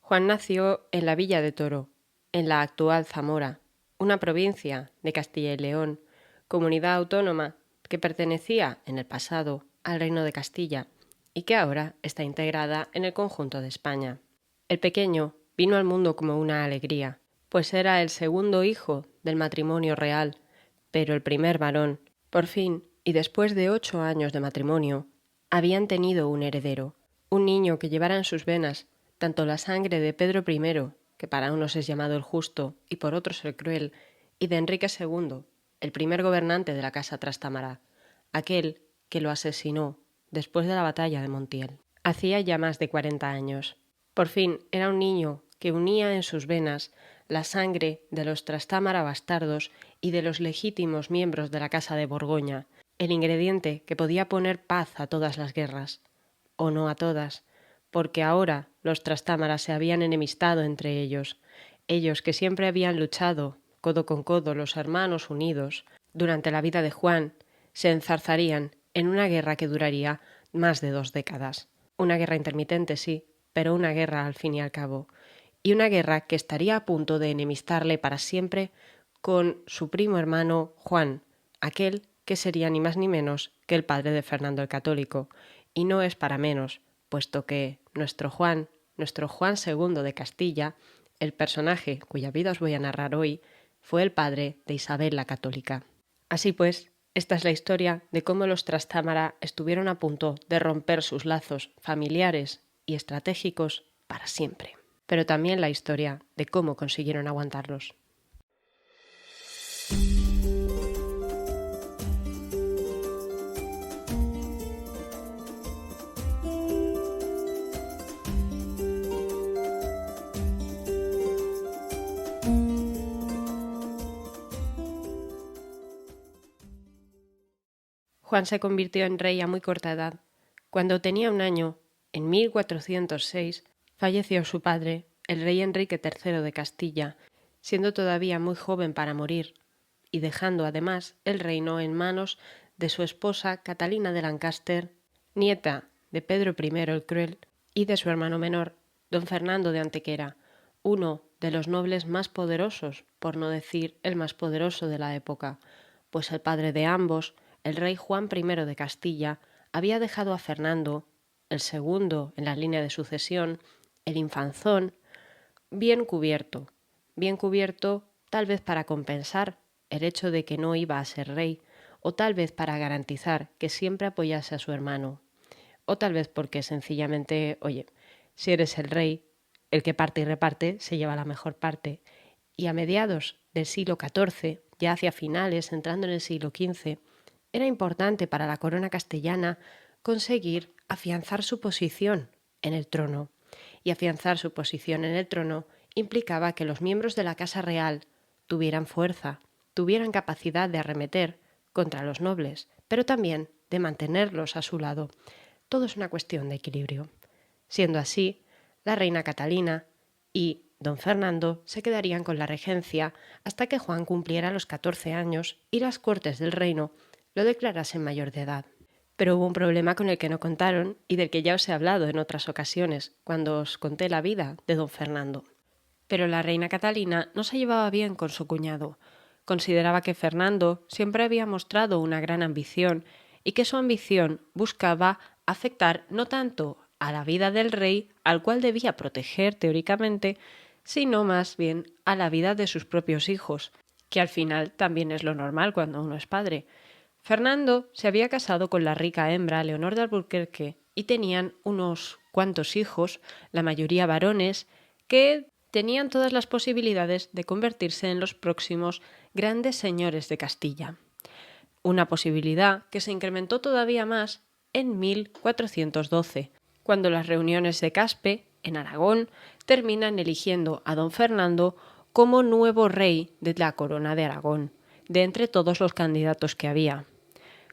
Juan nació en la Villa de Toro, en la actual Zamora, una provincia de Castilla y León, comunidad autónoma que pertenecía en el pasado al Reino de Castilla y que ahora está integrada en el conjunto de España. El pequeño vino al mundo como una alegría, pues era el segundo hijo del matrimonio real, pero el primer varón. Por fin, y después de 8 años de matrimonio, habían tenido un heredero, un niño que llevara en sus venas tanto la sangre de Pedro I, que para unos es llamado el Justo y por otros el Cruel, y de Enrique II, el primer gobernante de la casa Trastámara, aquel que lo asesinó después de la batalla de Montiel. Hacía ya más de 40 años. Por fin era un niño que unía en sus venas la sangre de los Trastámara bastardos y de los legítimos miembros de la Casa de Borgoña, el ingrediente que podía poner paz a todas las guerras, o no a todas, porque ahora los Trastámara se habían enemistado entre ellos que siempre habían luchado codo con codo, los hermanos unidos, durante la vida de Juan, se enzarzarían en una guerra que duraría más de 2 décadas. Una guerra intermitente, sí, pero una guerra al fin y al cabo, y una guerra que estaría a punto de enemistarle para siempre con su primo hermano Juan, aquel que sería ni más ni menos que el padre de Fernando el Católico, y no es para menos, puesto que nuestro Juan II de Castilla, el personaje cuya vida os voy a narrar hoy, fue el padre de Isabel la Católica. Así pues, esta es la historia de cómo los Trastámara estuvieron a punto de romper sus lazos familiares y estratégicos para siempre, pero también la historia de cómo consiguieron aguantarlos. Juan se convirtió en rey a muy corta edad. Cuando tenía 1 año, en 1406, falleció su padre, el rey Enrique III de Castilla, siendo todavía muy joven para morir, y dejando además el reino en manos de su esposa Catalina de Lancaster, nieta de Pedro I el Cruel, y de su hermano menor, don Fernando de Antequera, uno de los nobles más poderosos, por no decir el más poderoso de la época, pues el padre de ambos, el rey Juan I de Castilla, había dejado a Fernando, el segundo en la línea de sucesión, el infanzón, bien cubierto tal vez para compensar el hecho de que no iba a ser rey, o tal vez para garantizar que siempre apoyase a su hermano, o tal vez porque sencillamente, oye, si eres el rey, el que parte y reparte se lleva la mejor parte, y a mediados del siglo XIV, ya hacia finales, entrando en el siglo XV, era importante para la corona castellana conseguir afianzar su posición en el trono. Y afianzar su posición en el trono implicaba que los miembros de la Casa Real tuvieran fuerza, tuvieran capacidad de arremeter contra los nobles, pero también de mantenerlos a su lado. Todo es una cuestión de equilibrio. Siendo así, la reina Catalina y don Fernando se quedarían con la regencia hasta que Juan cumpliera los 14 años y las Cortes del Reino lo declarasen mayor de edad. Pero hubo un problema con el que no contaron y del que ya os he hablado en otras ocasiones, cuando os conté la vida de don Fernando. Pero la reina Catalina no se llevaba bien con su cuñado. Consideraba que Fernando siempre había mostrado una gran ambición y que su ambición buscaba afectar no tanto a la vida del rey, al cual debía proteger teóricamente, sino más bien a la vida de sus propios hijos, que al final también es lo normal cuando uno es padre. Fernando se había casado con la rica hembra Leonor de Alburquerque y tenían unos cuantos hijos, la mayoría varones, que tenían todas las posibilidades de convertirse en los próximos grandes señores de Castilla. Una posibilidad que se incrementó todavía más en 1412, cuando las reuniones de Caspe, en Aragón, terminan eligiendo a don Fernando como nuevo rey de la corona de Aragón, de entre todos los candidatos que había.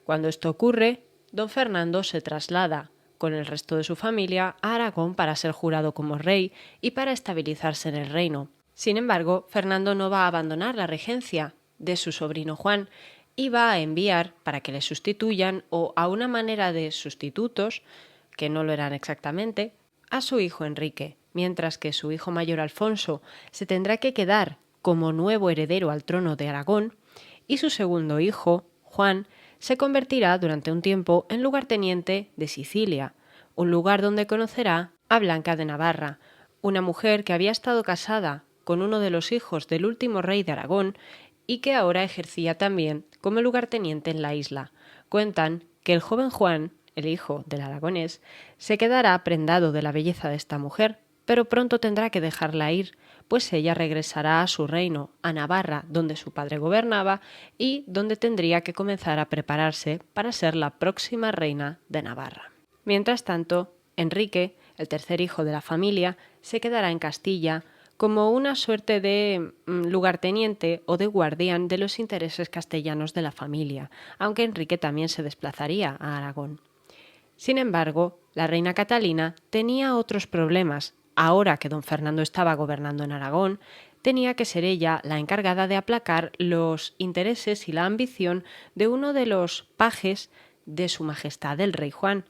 Cuando esto ocurre, don Fernando se traslada con el resto de su familia a Aragón para ser jurado como rey y para estabilizarse en el reino. Sin embargo, Fernando no va a abandonar la regencia de su sobrino Juan y va a enviar para que le sustituyan o a una manera de sustitutos, que no lo eran exactamente, a su hijo Enrique, mientras que su hijo mayor Alfonso se tendrá que quedar como nuevo heredero al trono de Aragón, y su segundo hijo, Juan, se convertirá durante un tiempo en lugarteniente de Sicilia, un lugar donde conocerá a Blanca de Navarra, una mujer que había estado casada con uno de los hijos del último rey de Aragón y que ahora ejercía también como lugarteniente en la isla. Cuentan que el joven Juan, el hijo del aragonés, se quedará prendado de la belleza de esta mujer, pero pronto tendrá que dejarla ir, pues ella regresará a su reino, a Navarra, donde su padre gobernaba y donde tendría que comenzar a prepararse para ser la próxima reina de Navarra. Mientras tanto, Enrique, el tercer hijo de la familia, se quedará en Castilla como una suerte de lugarteniente o de guardián de los intereses castellanos de la familia, aunque Enrique también se desplazaría a Aragón. Sin embargo, la reina Catalina tenía otros problemas. Ahora que don Fernando estaba gobernando en Aragón, tenía que ser ella la encargada de aplacar los intereses y la ambición de uno de los pajes de su majestad el rey Juan.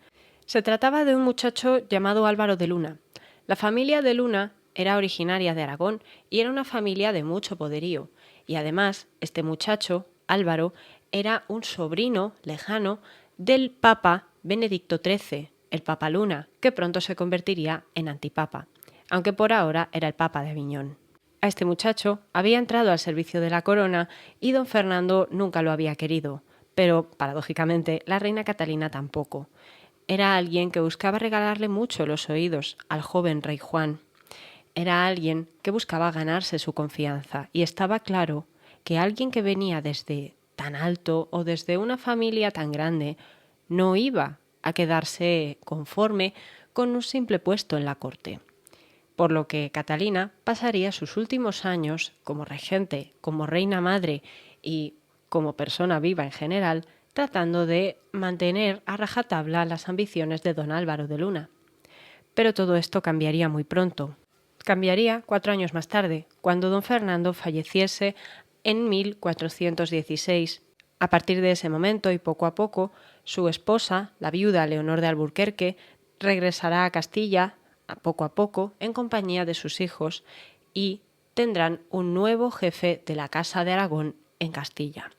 Se trataba de un muchacho llamado Álvaro de Luna. La familia de Luna era originaria de Aragón y era una familia de mucho poderío. Y además, este muchacho, Álvaro, era un sobrino lejano del Papa Benedicto XIII, el Papa Luna, que pronto se convertiría en antipapa, aunque por ahora era el Papa de Aviñón. A este muchacho había entrado al servicio de la corona y don Fernando nunca lo había querido, pero, paradójicamente, la reina Catalina tampoco. Era alguien que buscaba regalarle mucho los oídos al joven rey Juan. Era alguien que buscaba ganarse su confianza y estaba claro que alguien que venía desde tan alto o desde una familia tan grande no iba a quedarse conforme con un simple puesto en la corte. Por lo que Catalina pasaría sus últimos años como regente, como reina madre y como persona viva en general, tratando de mantener a rajatabla las ambiciones de don Álvaro de Luna. Pero todo esto cambiaría muy pronto. Cambiaría 4 años más tarde, cuando don Fernando falleciese en 1416. A partir de ese momento y poco a poco, su esposa, la viuda Leonor de Alburquerque, regresará a Castilla, poco a poco, en compañía de sus hijos, y tendrán un nuevo jefe de la Casa de Aragón en Castilla.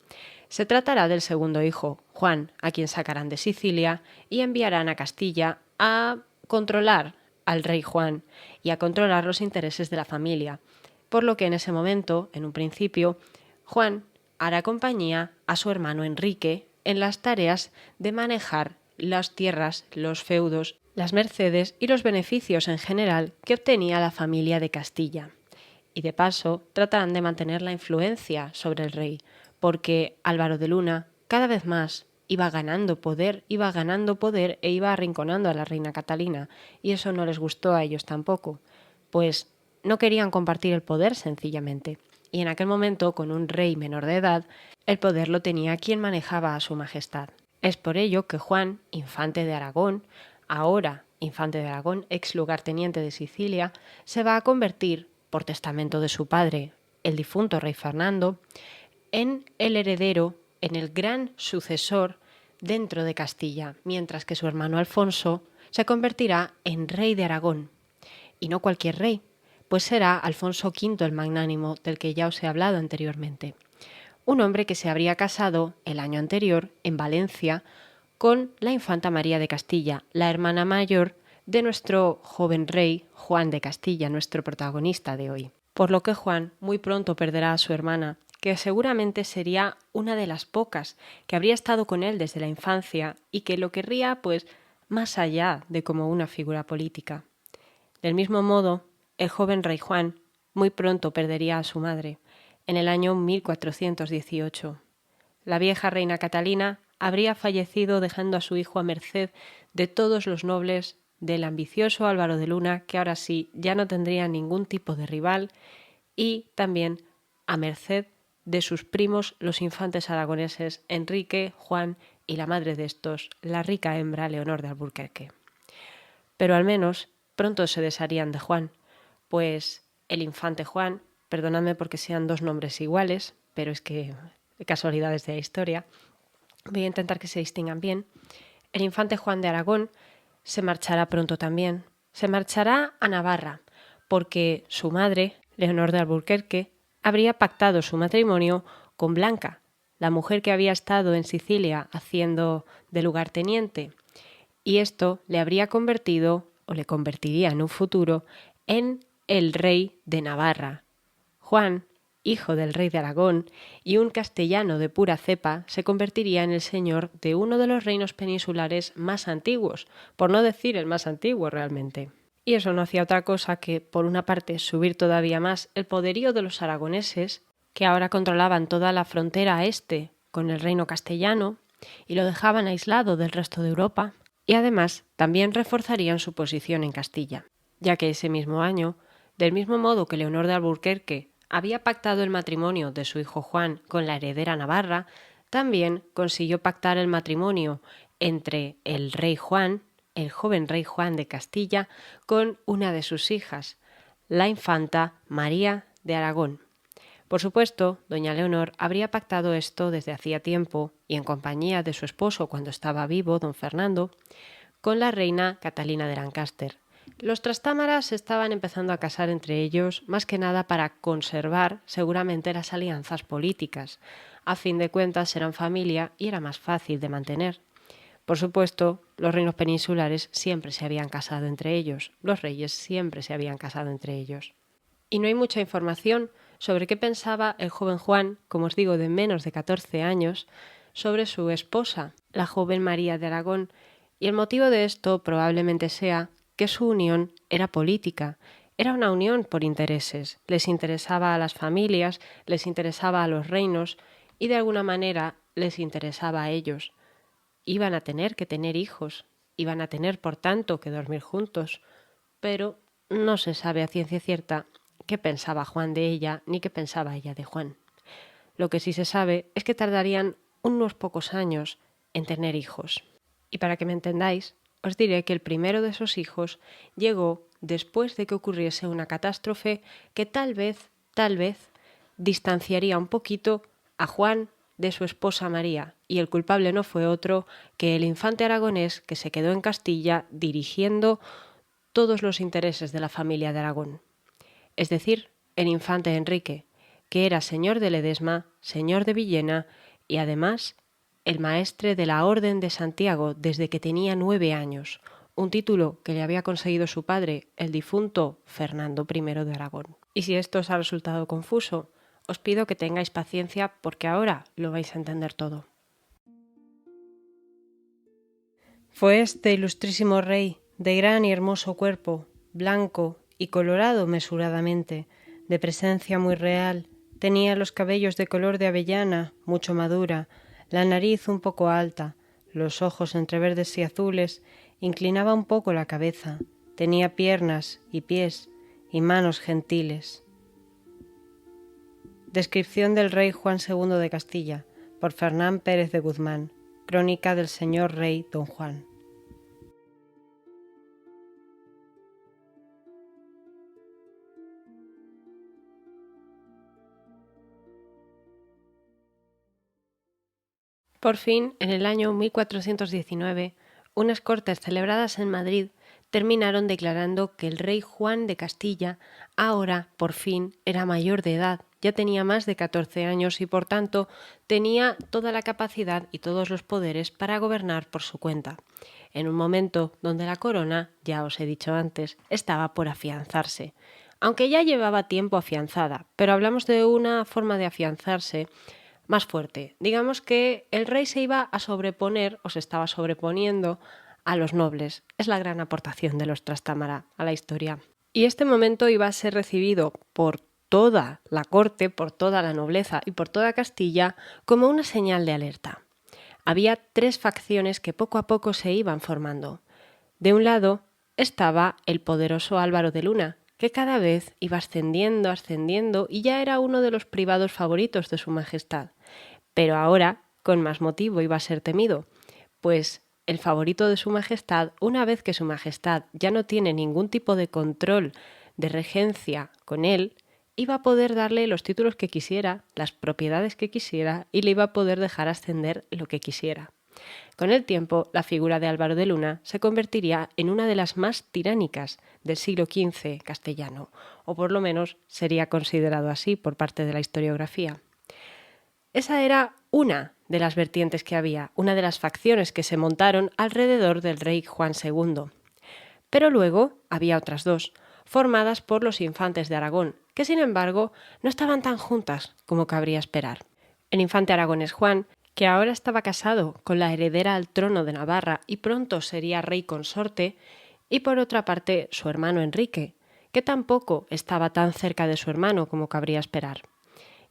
Se tratará del segundo hijo, Juan, a quien sacarán de Sicilia y enviarán a Castilla a controlar al rey Juan y a controlar los intereses de la familia, por lo que en ese momento, en un principio, Juan hará compañía a su hermano Enrique en las tareas de manejar las tierras, los feudos, las mercedes y los beneficios en general que obtenía la familia de Castilla. Y de paso tratarán de mantener la influencia sobre el rey, porque Álvaro de Luna cada vez más iba ganando poder e iba arrinconando a la reina Catalina, y eso no les gustó a ellos tampoco, pues no querían compartir el poder sencillamente. Y en aquel momento, con un rey menor de edad, el poder lo tenía quien manejaba a su majestad. Es por ello que Juan, infante de Aragón, ahora infante de Aragón, ex lugarteniente de Sicilia, se va a convertir, por testamento de su padre, el difunto rey Fernando, en el heredero, en el gran sucesor dentro de Castilla, mientras que su hermano Alfonso se convertirá en rey de Aragón. Y no cualquier rey, pues será Alfonso V el Magnánimo, del que ya os he hablado anteriormente. Un hombre que se habría casado el año anterior en Valencia con la infanta María de Castilla, la hermana mayor de nuestro joven rey Juan de Castilla, nuestro protagonista de hoy. Por lo que Juan muy pronto perderá a su hermana, que seguramente sería una de las pocas que habría estado con él desde la infancia y que lo querría, pues, más allá de como una figura política. Del mismo modo, el joven rey Juan muy pronto perdería a su madre, en el año 1418. La vieja reina Catalina habría fallecido dejando a su hijo a merced de todos los nobles del ambicioso Álvaro de Luna, que ahora sí ya no tendría ningún tipo de rival, y también a merced de sus primos los infantes aragoneses Enrique, Juan y la madre de estos, la rica hembra Leonor de Alburquerque. Pero al menos pronto se desharían de Juan, pues el infante Juan, perdonadme porque sean dos nombres iguales, pero es que casualidades de la historia, voy a intentar que se distingan bien. El infante Juan de Aragón se marchará pronto también. Se marchará a Navarra, porque su madre, Leonor de Alburquerque, habría pactado su matrimonio con Blanca, la mujer que había estado en Sicilia haciendo de lugarteniente, y esto le habría convertido, o le convertiría en un futuro, en el rey de Navarra. Juan, hijo del rey de Aragón y un castellano de pura cepa, se convertiría en el señor de uno de los reinos peninsulares más antiguos, por no decir el más antiguo realmente. Y eso no hacía otra cosa que, por una parte, subir todavía más el poderío de los aragoneses, que ahora controlaban toda la frontera este con el reino castellano y lo dejaban aislado del resto de Europa, y además también reforzarían su posición en Castilla, ya que ese mismo año, del mismo modo que Leonor de Alburquerque había pactado el matrimonio de su hijo Juan con la heredera navarra, también consiguió pactar el matrimonio entre el rey Juan, el joven rey Juan de Castilla, con una de sus hijas, la infanta María de Aragón. Por supuesto, doña Leonor habría pactado esto desde hacía tiempo y en compañía de su esposo cuando estaba vivo, don Fernando, con la reina Catalina de Lancaster. Los Trastámaras estaban empezando a casar entre ellos más que nada para conservar seguramente las alianzas políticas. A fin de cuentas eran familia y era más fácil de mantener. Por supuesto, los reinos peninsulares siempre se habían casado entre ellos, los reyes siempre se habían casado entre ellos. Y no hay mucha información sobre qué pensaba el joven Juan, como os digo, de menos de 14 años, sobre su esposa, la joven María de Aragón, y el motivo de esto probablemente sea que su unión era política, era una unión por intereses, les interesaba a las familias, les interesaba a los reinos y de alguna manera les interesaba a ellos. Iban a tener que tener hijos, iban a tener por tanto que dormir juntos, pero no se sabe a ciencia cierta qué pensaba Juan de ella ni qué pensaba ella de Juan. Lo que sí se sabe es que tardarían unos pocos años en tener hijos. Y para que me entendáis, os diré que el primero de esos hijos llegó después de que ocurriese una catástrofe que tal vez, distanciaría un poquito a Juan de su esposa María, y el culpable no fue otro que el infante aragonés que se quedó en Castilla dirigiendo todos los intereses de la familia de Aragón. Es decir, el infante Enrique, que era señor de Ledesma, señor de Villena y además el maestre de la Orden de Santiago desde que tenía 9 años, un título que le había conseguido su padre, el difunto Fernando I de Aragón. Y si esto os ha resultado confuso, os pido que tengáis paciencia porque ahora lo vais a entender todo. Fue este ilustrísimo rey, de gran y hermoso cuerpo, blanco y colorado mesuradamente, de presencia muy real, tenía los cabellos de color de avellana, mucho madura, la nariz un poco alta, los ojos entre verdes y azules, inclinaba un poco la cabeza, tenía piernas y pies y manos gentiles. Descripción del rey Juan II de Castilla, por Fernán Pérez de Guzmán, crónica del señor rey don Juan. Por fin, en el año 1419, unas cortes celebradas en Madrid terminaron declarando que el rey Juan de Castilla ahora, por fin, era mayor de edad, ya tenía más de 14 años y, por tanto, tenía toda la capacidad y todos los poderes para gobernar por su cuenta, en un momento donde la corona, ya os he dicho antes, estaba por afianzarse. Aunque ya llevaba tiempo afianzada, pero hablamos de una forma de afianzarse más fuerte. Digamos que el rey se iba a sobreponer o se estaba sobreponiendo a los nobles. Es la gran aportación de los Trastámara a la historia. Y este momento iba a ser recibido por toda la corte, por toda la nobleza y por toda Castilla como una señal de alerta. Había 3 facciones que poco a poco se iban formando. De un lado estaba el poderoso Álvaro de Luna, que cada vez iba ascendiendo y ya era uno de los privados favoritos de su majestad. Pero ahora, con más motivo, iba a ser temido, pues el favorito de su majestad, una vez que su majestad ya no tiene ningún tipo de control de regencia con él, iba a poder darle los títulos que quisiera, las propiedades que quisiera y le iba a poder dejar ascender lo que quisiera. Con el tiempo, la figura de Álvaro de Luna se convertiría en una de las más tiránicas del siglo XV castellano, o por lo menos sería considerado así por parte de la historiografía. Esa era una de las vertientes que había, una de las facciones que se montaron alrededor del rey Juan II. Pero luego había otras dos, formadas por los infantes de Aragón, que sin embargo no estaban tan juntas como cabría esperar. El infante aragonés Juan, que ahora estaba casado con la heredera al trono de Navarra y pronto sería rey consorte, y por otra parte su hermano Enrique, que tampoco estaba tan cerca de su hermano como cabría esperar.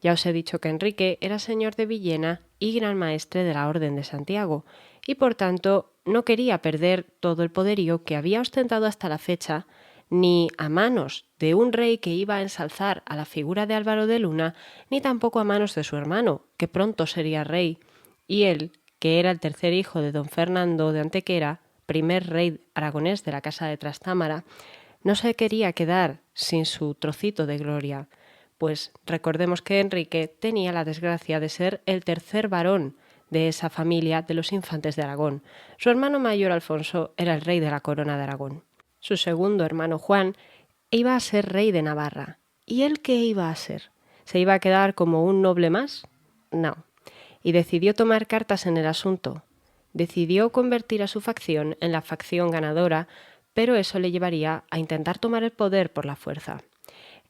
Ya os he dicho que Enrique era señor de Villena y gran maestre de la Orden de Santiago, y por tanto no quería perder todo el poderío que había ostentado hasta la fecha, ni a manos de un rey que iba a ensalzar a la figura de Álvaro de Luna, ni tampoco a manos de su hermano, que pronto sería rey, y él, que era el tercer hijo de don Fernando de Antequera, primer rey aragonés de la Casa de Trastámara, no se quería quedar sin su trocito de gloria, pues recordemos que Enrique tenía la desgracia de ser el tercer varón de esa familia de los infantes de Aragón. Su hermano mayor Alfonso era el rey de la corona de Aragón. Su segundo hermano Juan iba a ser rey de Navarra. ¿Y él qué iba a ser? ¿Se iba a quedar como un noble más? No. Y decidió tomar cartas en el asunto. Decidió convertir a su facción en la facción ganadora, pero eso le llevaría a intentar tomar el poder por la fuerza.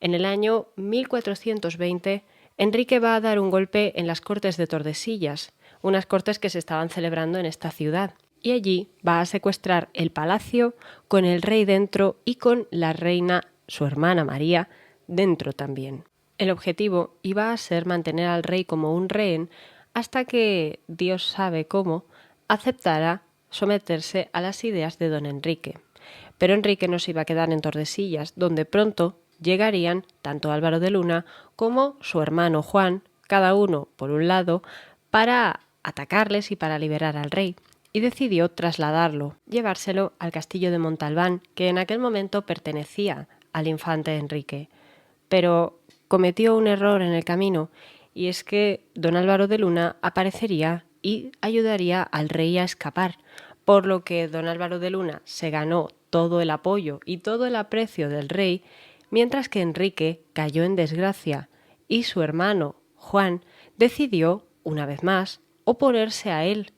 En el año 1420, Enrique va a dar un golpe en las Cortes de Tordesillas, unas cortes que se estaban celebrando en esta ciudad, y allí va a secuestrar el palacio con el rey dentro y con la reina, su hermana María, dentro también. El objetivo iba a ser mantener al rey como un rehén hasta que, Dios sabe cómo, aceptara someterse a las ideas de don Enrique. Pero Enrique no se iba a quedar en Tordesillas, donde pronto llegarían tanto Álvaro de Luna como su hermano Juan, cada uno por un lado, para atacarles y para liberar al rey, y decidió trasladarlo, llevárselo al castillo de Montalbán, que en aquel momento pertenecía al infante Enrique. Pero cometió un error en el camino, y es que don Álvaro de Luna aparecería y ayudaría al rey a escapar, por lo que don Álvaro de Luna se ganó todo el apoyo y todo el aprecio del rey, mientras que Enrique cayó en desgracia y su hermano, Juan, decidió, una vez más, oponerse a él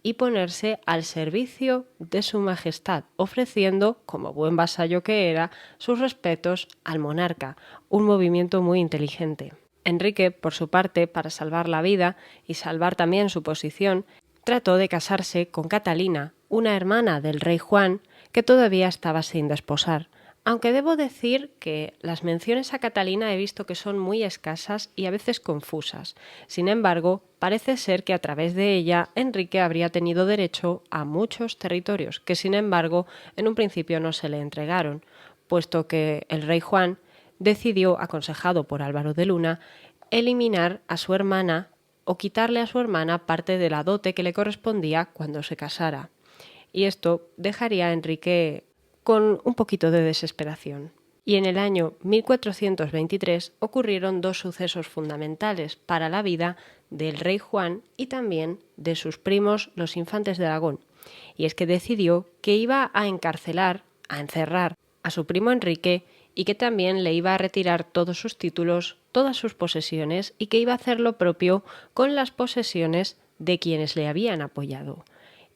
y ponerse al servicio de su majestad, ofreciendo, como buen vasallo que era, sus respetos al monarca, un movimiento muy inteligente. Enrique, por su parte, para salvar la vida y salvar también su posición, trató de casarse con Catalina, una hermana del rey Juan, que todavía estaba sin desposar. Aunque debo decir que las menciones a Catalina he visto que son muy escasas y a veces confusas. Sin embargo, parece ser que a través de ella Enrique habría tenido derecho a muchos territorios que, sin embargo, en un principio no se le entregaron, puesto que el rey Juan decidió, aconsejado por Álvaro de Luna, eliminar a su hermana o quitarle a su hermana parte de la dote que le correspondía cuando se casara. Y esto dejaría a Enrique con un poquito de desesperación. Y en el año 1423 ocurrieron dos sucesos fundamentales para la vida del rey Juan y también de sus primos los infantes de Aragón. Y es que decidió que iba a encarcelar, a encerrar a su primo Enrique y que también le iba a retirar todos sus títulos, todas sus posesiones y que iba a hacer lo propio con las posesiones de quienes le habían apoyado.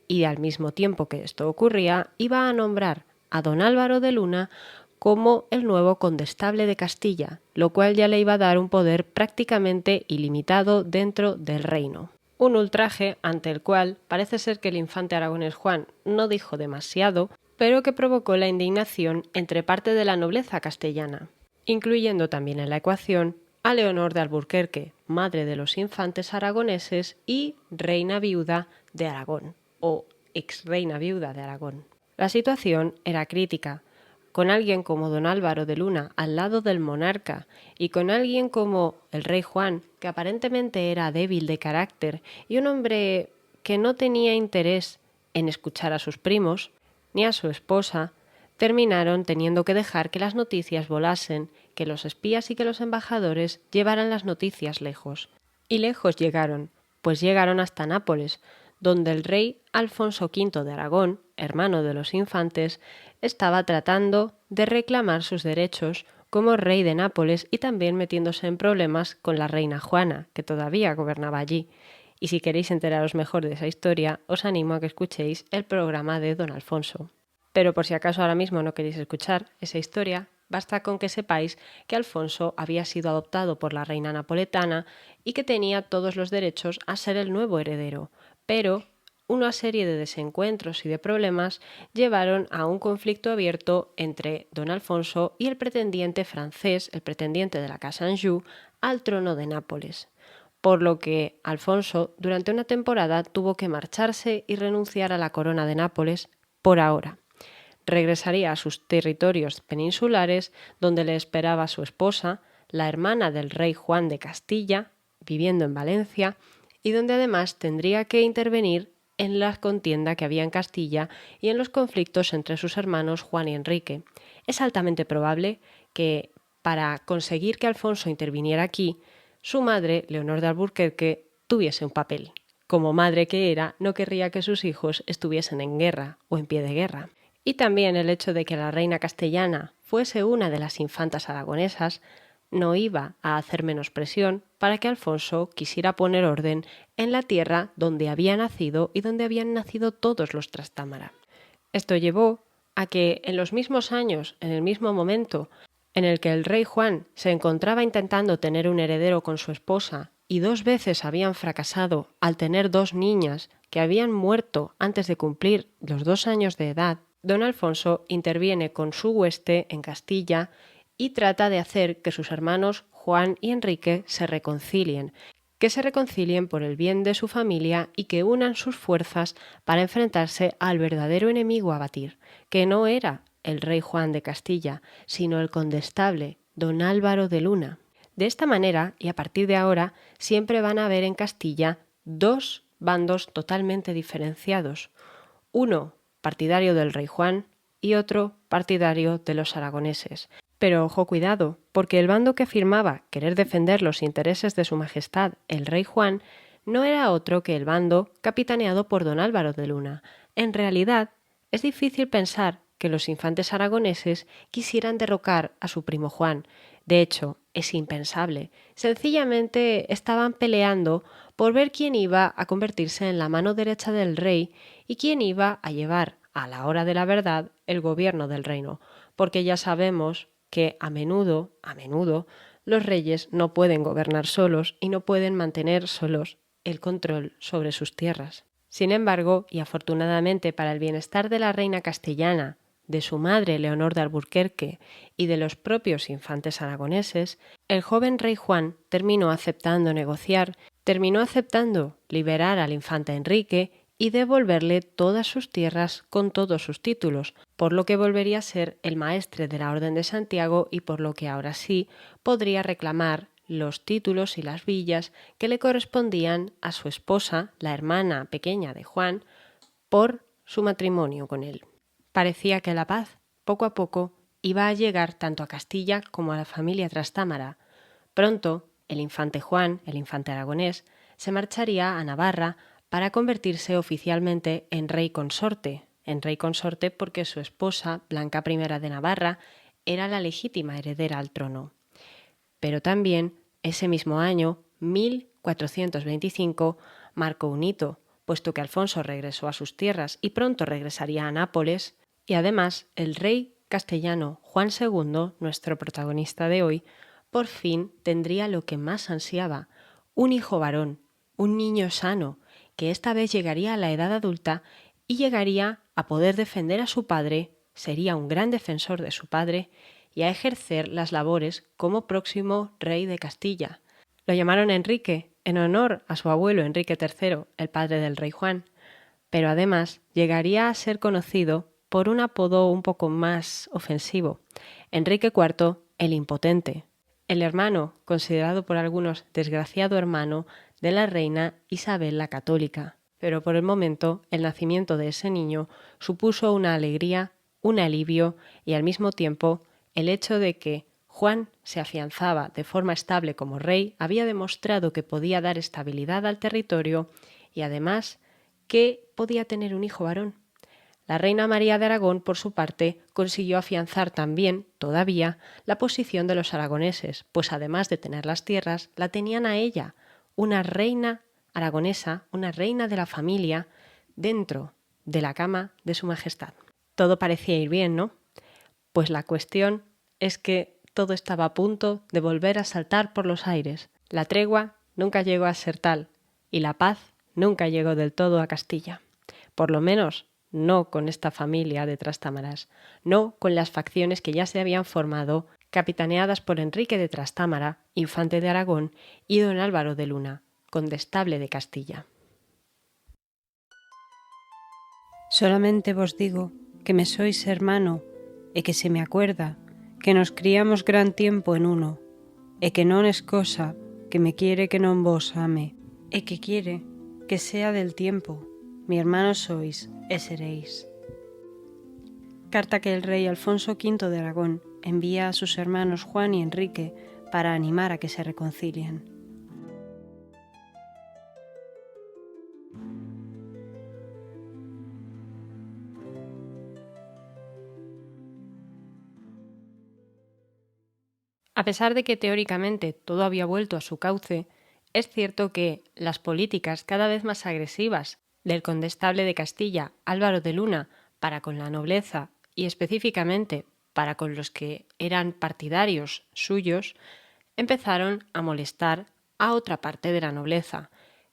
Y al mismo tiempo que esto ocurría, iba a nombrar a don Álvaro de Luna como el nuevo condestable de Castilla, lo cual ya le iba a dar un poder prácticamente ilimitado dentro del reino. Un ultraje ante el cual parece ser que el infante aragonés Juan no dijo demasiado, pero que provocó la indignación entre parte de la nobleza castellana, incluyendo también en la ecuación a Leonor de Alburquerque, madre de los infantes aragoneses y reina viuda de Aragón, o ex reina viuda de Aragón. La situación era crítica. Con alguien como don Álvaro de Luna al lado del monarca y con alguien como el rey Juan, que aparentemente era débil de carácter y un hombre que no tenía interés en escuchar a sus primos ni a su esposa, terminaron teniendo que dejar que las noticias volasen, que los espías y que los embajadores llevaran las noticias lejos. Y lejos llegaron, pues llegaron hasta Nápoles, donde el rey Alfonso V de Aragón, hermano de los infantes, estaba tratando de reclamar sus derechos como rey de Nápoles y también metiéndose en problemas con la reina Juana, que todavía gobernaba allí. Y si queréis enteraros mejor de esa historia, os animo a que escuchéis el programa de Don Alfonso. Pero por si acaso ahora mismo no queréis escuchar esa historia, basta con que sepáis que Alfonso había sido adoptado por la reina napoletana y que tenía todos los derechos a ser el nuevo heredero, pero una serie de desencuentros y de problemas llevaron a un conflicto abierto entre don Alfonso y el pretendiente francés, el pretendiente de la casa Anjou, al trono de Nápoles. Por lo que Alfonso durante una temporada tuvo que marcharse y renunciar a la corona de Nápoles por ahora. Regresaría a sus territorios peninsulares, donde le esperaba su esposa, la hermana del rey Juan de Castilla, viviendo en Valencia, y donde además tendría que intervenir en la contienda que había en Castilla y en los conflictos entre sus hermanos Juan y Enrique. Es altamente probable que, para conseguir que Alfonso interviniera aquí, su madre, Leonor de Alburquerque, tuviese un papel. Como madre que era, no querría que sus hijos estuviesen en guerra o en pie de guerra. Y también el hecho de que la reina castellana fuese una de las infantas aragonesas no iba a hacer menos presión para que Alfonso quisiera poner orden en la tierra donde había nacido y donde habían nacido todos los Trastámara. Esto llevó a que en los mismos años, en el mismo momento en el que el rey Juan se encontraba intentando tener un heredero con su esposa y 2 veces habían fracasado al tener 2 niñas que habían muerto antes de cumplir los 2 años de edad, don Alfonso interviene con su hueste en Castilla y trata de hacer que sus hermanos Juan y Enrique se reconcilien por el bien de su familia y que unan sus fuerzas para enfrentarse al verdadero enemigo a batir, que no era el rey Juan de Castilla, sino el condestable don Álvaro de Luna. De esta manera, y a partir de ahora, siempre van a haber en Castilla 2 bandos totalmente diferenciados. Uno partidario del rey Juan y otro partidario de los aragoneses. Pero ojo, cuidado, porque el bando que afirmaba querer defender los intereses de su majestad el rey Juan no era otro que el bando capitaneado por don Álvaro de Luna. En realidad, es difícil pensar que los infantes aragoneses quisieran derrocar a su primo Juan. De hecho, es impensable. Sencillamente estaban peleando por ver quién iba a convertirse en la mano derecha del rey y quién iba a llevar, a la hora de la verdad, el gobierno del reino, porque ya sabemos que a menudo, los reyes no pueden gobernar solos y no pueden mantener solos el control sobre sus tierras. Sin embargo, y afortunadamente para el bienestar de la reina castellana, de su madre Leonor de Alburquerque y de los propios infantes aragoneses, el joven rey Juan terminó aceptando negociar, terminó aceptando liberar al infante Enrique y devolverle todas sus tierras con todos sus títulos, por lo que volvería a ser el maestre de la Orden de Santiago y por lo que ahora sí podría reclamar los títulos y las villas que le correspondían a su esposa, la hermana pequeña de Juan, por su matrimonio con él. Parecía que la paz, poco a poco, iba a llegar tanto a Castilla como a la familia Trastámara. Pronto, el infante Juan, el infante aragonés, se marcharía a Navarra para convertirse oficialmente en rey consorte porque su esposa, Blanca I de Navarra, era la legítima heredera al trono. Pero también, ese mismo año, 1425, marcó un hito, puesto que Alfonso regresó a sus tierras y pronto regresaría a Nápoles, y además el rey castellano Juan II, nuestro protagonista de hoy, por fin tendría lo que más ansiaba, un hijo varón, un niño sano, que esta vez llegaría a la edad adulta y llegaría a poder defender a su padre, sería un gran defensor de su padre, y a ejercer las labores como próximo rey de Castilla. Lo llamaron Enrique, en honor a su abuelo Enrique III, el padre del rey Juan, pero además llegaría a ser conocido por un apodo un poco más ofensivo, Enrique IV el Impotente, el hermano, considerado por algunos desgraciado hermano, de la reina Isabel la Católica. Pero por el momento el nacimiento de ese niño supuso una alegría, un alivio y al mismo tiempo el hecho de que Juan se afianzaba de forma estable como rey había demostrado que podía dar estabilidad al territorio y además que podía tener un hijo varón. La reina María de Aragón, por su parte, consiguió afianzar también, todavía, la posición de los aragoneses, pues además de tener las tierras, la tenían a ella, una reina aragonesa, una reina de la familia, dentro de la cama de su majestad. Todo parecía ir bien, ¿no? Pues la cuestión es que todo estaba a punto de volver a saltar por los aires. La tregua nunca llegó a ser tal, y la paz nunca llegó del todo a Castilla. Por lo menos no con esta familia de Trastámaras, no con las facciones que ya se habían formado, capitaneadas por Enrique de Trastámara, infante de Aragón, y don Álvaro de Luna, condestable de Castilla. Solamente vos digo que me sois hermano, e que se me acuerda que nos criamos gran tiempo en uno, e que non es cosa que me quiere que non vos ame, e que quiere que sea del tiempo, mi hermano sois e seréis. Carta que el rey Alfonso V de Aragón envía a sus hermanos Juan y Enrique para animar a que se reconcilien. A pesar de que teóricamente todo había vuelto a su cauce, es cierto que las políticas cada vez más agresivas del condestable de Castilla, Álvaro de Luna, para con la nobleza y específicamente para con los que eran partidarios suyos, empezaron a molestar a otra parte de la nobleza,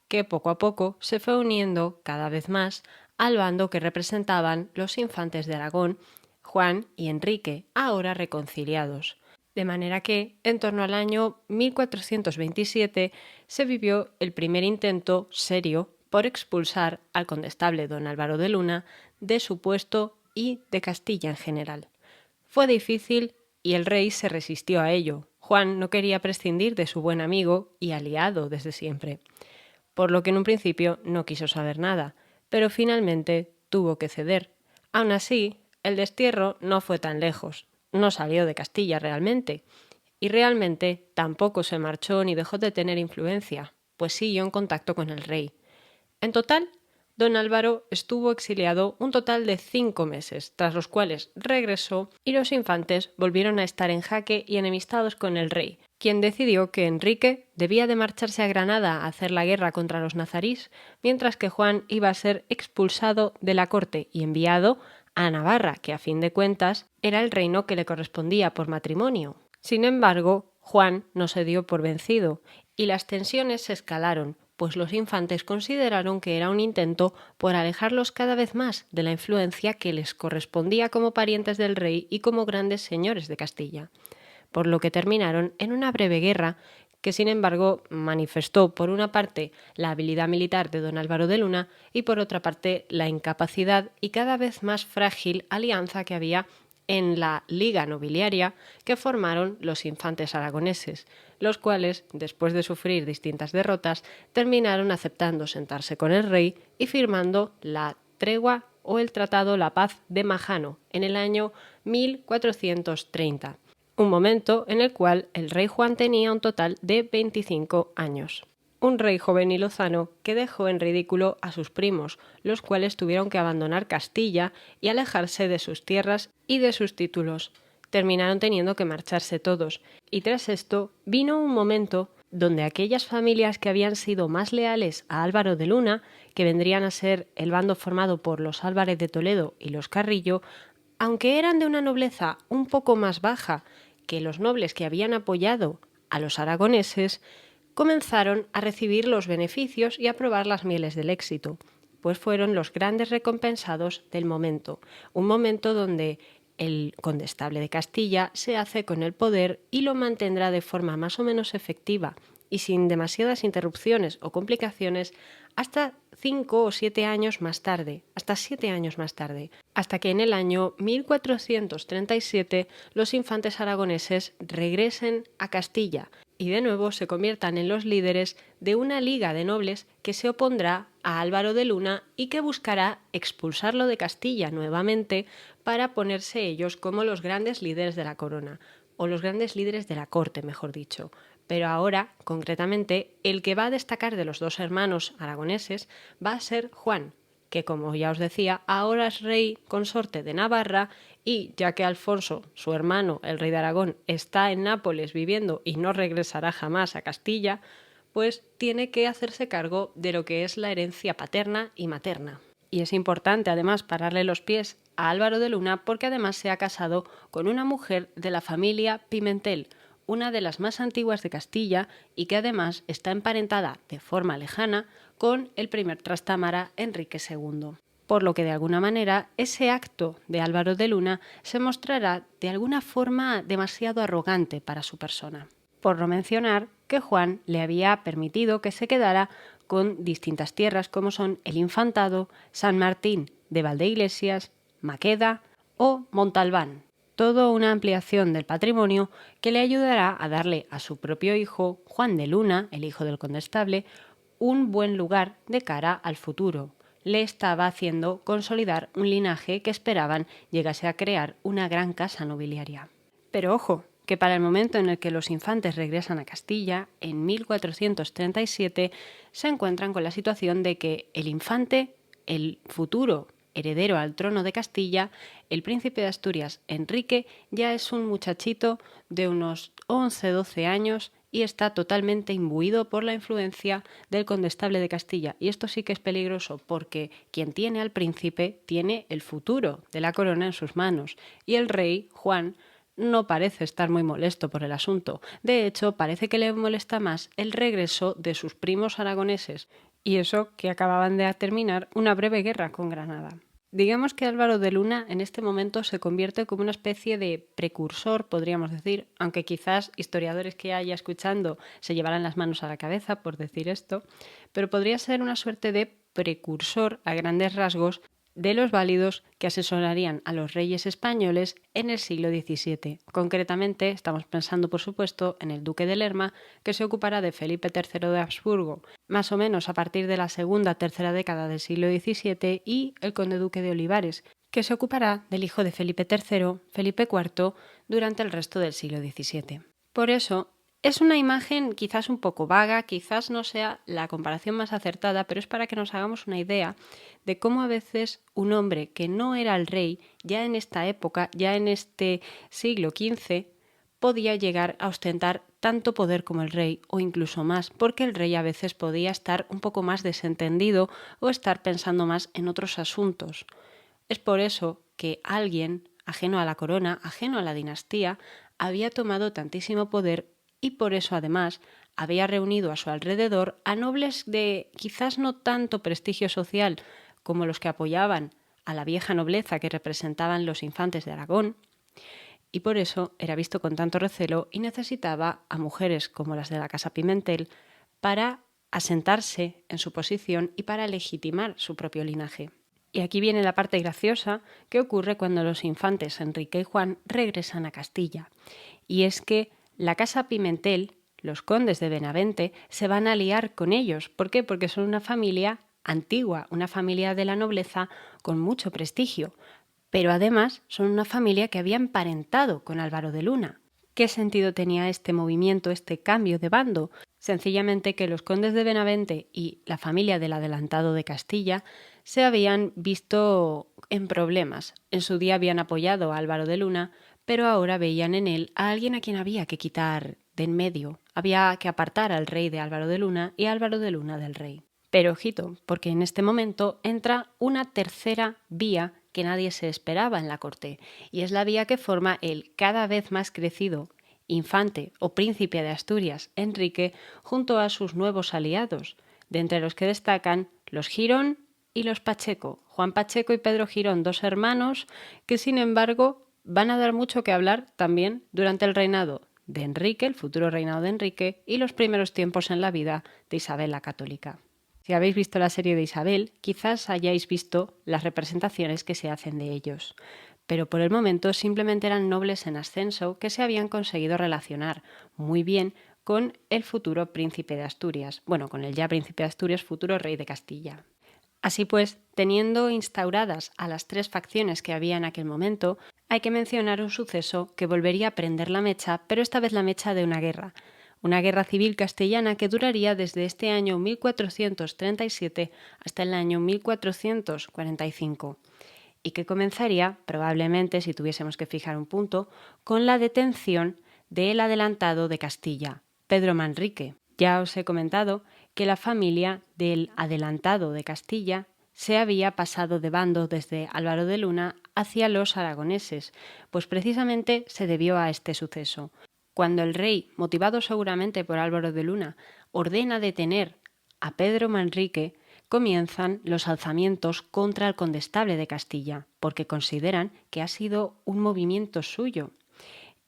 que poco a poco se fue uniendo cada vez más al bando que representaban los infantes de Aragón, Juan y Enrique, ahora reconciliados. De manera que, en torno al año 1427, se vivió el primer intento serio por expulsar al condestable don Álvaro de Luna de su puesto y de Castilla en general. Fue difícil y el rey se resistió a ello. Juan no quería prescindir de su buen amigo y aliado desde siempre, por lo que en un principio no quiso saber nada, pero finalmente tuvo que ceder. Aún así, el destierro no fue tan lejos. No salió de Castilla realmente, y realmente tampoco se marchó ni dejó de tener influencia, pues siguió en contacto con el rey. En total, don Álvaro estuvo exiliado un total de 5 meses, tras los cuales regresó y los infantes volvieron a estar en jaque y enemistados con el rey, quien decidió que Enrique debía de marcharse a Granada a hacer la guerra contra los nazarís, mientras que Juan iba a ser expulsado de la corte y enviado a Navarra, que a fin de cuentas era el reino que le correspondía por matrimonio. Sin embargo, Juan no se dio por vencido y las tensiones se escalaron, pues los infantes consideraron que era un intento por alejarlos cada vez más de la influencia que les correspondía como parientes del rey y como grandes señores de Castilla, por lo que terminaron en una breve guerra que sin embargo manifestó por una parte la habilidad militar de don Álvaro de Luna y por otra parte la incapacidad y cada vez más frágil alianza que había en la liga nobiliaria que formaron los infantes aragoneses, los cuales, después de sufrir distintas derrotas, terminaron aceptando sentarse con el rey y firmando la tregua o el Tratado La Paz de Majano en el año 1430. Un momento en el cual el rey Juan tenía un total de 25 años. Un rey joven y lozano que dejó en ridículo a sus primos, los cuales tuvieron que abandonar Castilla y alejarse de sus tierras y de sus títulos. Terminaron teniendo que marcharse todos, y tras esto vino un momento donde aquellas familias que habían sido más leales a Álvaro de Luna, que vendrían a ser el bando formado por los Álvarez de Toledo y los Carrillo, aunque eran de una nobleza un poco más baja que los nobles que habían apoyado a los aragoneses, comenzaron a recibir los beneficios y a probar las mieles del éxito, pues fueron los grandes recompensados del momento, un momento donde el condestable de Castilla se hace con el poder y lo mantendrá de forma más o menos efectiva y sin demasiadas interrupciones o complicaciones hasta 5 o 7 años más tarde, hasta que en el año 1437 los infantes aragoneses regresen a Castilla y de nuevo se conviertan en los líderes de una liga de nobles que se opondrá a Álvaro de Luna y que buscará expulsarlo de Castilla nuevamente para ponerse ellos como los grandes líderes de la corona, o los grandes líderes de la corte, mejor dicho. Pero ahora, concretamente, el que va a destacar de los dos hermanos aragoneses va a ser Juan, que, como ya os decía, ahora es rey consorte de Navarra y, ya que Alfonso, su hermano, el rey de Aragón, está en Nápoles viviendo y no regresará jamás a Castilla, pues tiene que hacerse cargo de lo que es la herencia paterna y materna. Y es importante, además, pararle los pies a Álvaro de Luna porque además se ha casado con una mujer de la familia Pimentel, una de las más antiguas de Castilla y que además está emparentada de forma lejana con el primer Trastámara Enrique II. Por lo que de alguna manera ese acto de Álvaro de Luna se mostrará de alguna forma demasiado arrogante para su persona. Por no mencionar que Juan le había permitido que se quedara con distintas tierras como son el Infantado, San Martín de Valdeiglesias, Maqueda o Montalbán. Todo una ampliación del patrimonio que le ayudará a darle a su propio hijo, Juan de Luna, el hijo del condestable, un buen lugar de cara al futuro. Le estaba haciendo consolidar un linaje que esperaban llegase a crear una gran casa nobiliaria. Pero ojo, que para el momento en el que los infantes regresan a Castilla, en 1437, se encuentran con la situación de que el infante, el futuro heredero al trono de Castilla, el príncipe de Asturias, Enrique, ya es un muchachito de unos 11-12 años y está totalmente imbuido por la influencia del condestable de Castilla. Y esto sí que es peligroso porque quien tiene al príncipe tiene el futuro de la corona en sus manos y el rey, Juan, no parece estar muy molesto por el asunto. De hecho, parece que le molesta más el regreso de sus primos aragoneses, y eso que acababan de terminar una breve guerra con Granada. Digamos que Álvaro de Luna en este momento se convierte como una especie de precursor, podríamos decir, aunque quizás historiadores que haya escuchando se llevarán las manos a la cabeza por decir esto, pero podría ser una suerte de precursor a grandes rasgos de los válidos que asesorarían a los reyes españoles en el siglo XVII. Concretamente, estamos pensando, por supuesto, en el duque de Lerma, que se ocupará de Felipe III de Habsburgo, más o menos a partir de la segunda-tercera década del siglo XVII, y el conde duque de Olivares, que se ocupará del hijo de Felipe III, Felipe IV, durante el resto del siglo XVII. Por eso, es una imagen quizás un poco vaga, quizás no sea la comparación más acertada, pero es para que nos hagamos una idea de cómo a veces un hombre que no era el rey, ya en esta época, ya en este siglo XV, podía llegar a ostentar tanto poder como el rey o incluso más, porque el rey a veces podía estar un poco más desentendido o estar pensando más en otros asuntos. Es por eso que alguien, ajeno a la corona, ajeno a la dinastía, había tomado tantísimo poder y por eso además había reunido a su alrededor a nobles de quizás no tanto prestigio social como los que apoyaban a la vieja nobleza que representaban los infantes de Aragón, y por eso era visto con tanto recelo y necesitaba a mujeres como las de la casa Pimentel para asentarse en su posición y para legitimar su propio linaje. Y aquí viene la parte graciosa que ocurre cuando los infantes Enrique y Juan regresan a Castilla, y es que la casa Pimentel, los condes de Benavente, se van a aliar con ellos. ¿Por qué? Porque son una familia antigua, una familia de la nobleza con mucho prestigio, pero además son una familia que había emparentado con Álvaro de Luna. ¿Qué sentido tenía este movimiento, este cambio de bando? Sencillamente que los condes de Benavente y la familia del adelantado de Castilla se habían visto en problemas. En su día habían apoyado a Álvaro de Luna, pero ahora veían en él a alguien a quien había que quitar de en medio. Había que apartar al rey de Álvaro de Luna y a Álvaro de Luna del rey. Pero ojito, porque en este momento entra una tercera vía que nadie se esperaba en la corte, y es la vía que forma el cada vez más crecido infante o príncipe de Asturias, Enrique, junto a sus nuevos aliados, de entre los que destacan los Girón y los Pacheco, Juan Pacheco y Pedro Girón, dos hermanos que sin embargo van a dar mucho que hablar también durante el reinado de Enrique, el futuro reinado de Enrique, y los primeros tiempos en la vida de Isabel la Católica. Si habéis visto la serie de Isabel, quizás hayáis visto las representaciones que se hacen de ellos, pero por el momento simplemente eran nobles en ascenso que se habían conseguido relacionar muy bien con el futuro príncipe de Asturias, bueno, con el ya príncipe de Asturias, futuro rey de Castilla. Así pues, teniendo instauradas a las tres facciones que había en aquel momento, hay que mencionar un suceso que volvería a prender la mecha, pero esta vez la mecha de una guerra una guerra civil castellana que duraría desde este año 1437 hasta el año 1445 y que comenzaría, probablemente, si tuviésemos que fijar un punto, con la detención del adelantado de Castilla, Pedro Manrique. Ya os he comentado que la familia del adelantado de Castilla se había pasado de bando desde Álvaro de Luna hacia los aragoneses, pues precisamente se debió a este suceso. Cuando el rey, motivado seguramente por Álvaro de Luna, ordena detener a Pedro Manrique, comienzan los alzamientos contra el condestable de Castilla, porque consideran que ha sido un movimiento suyo.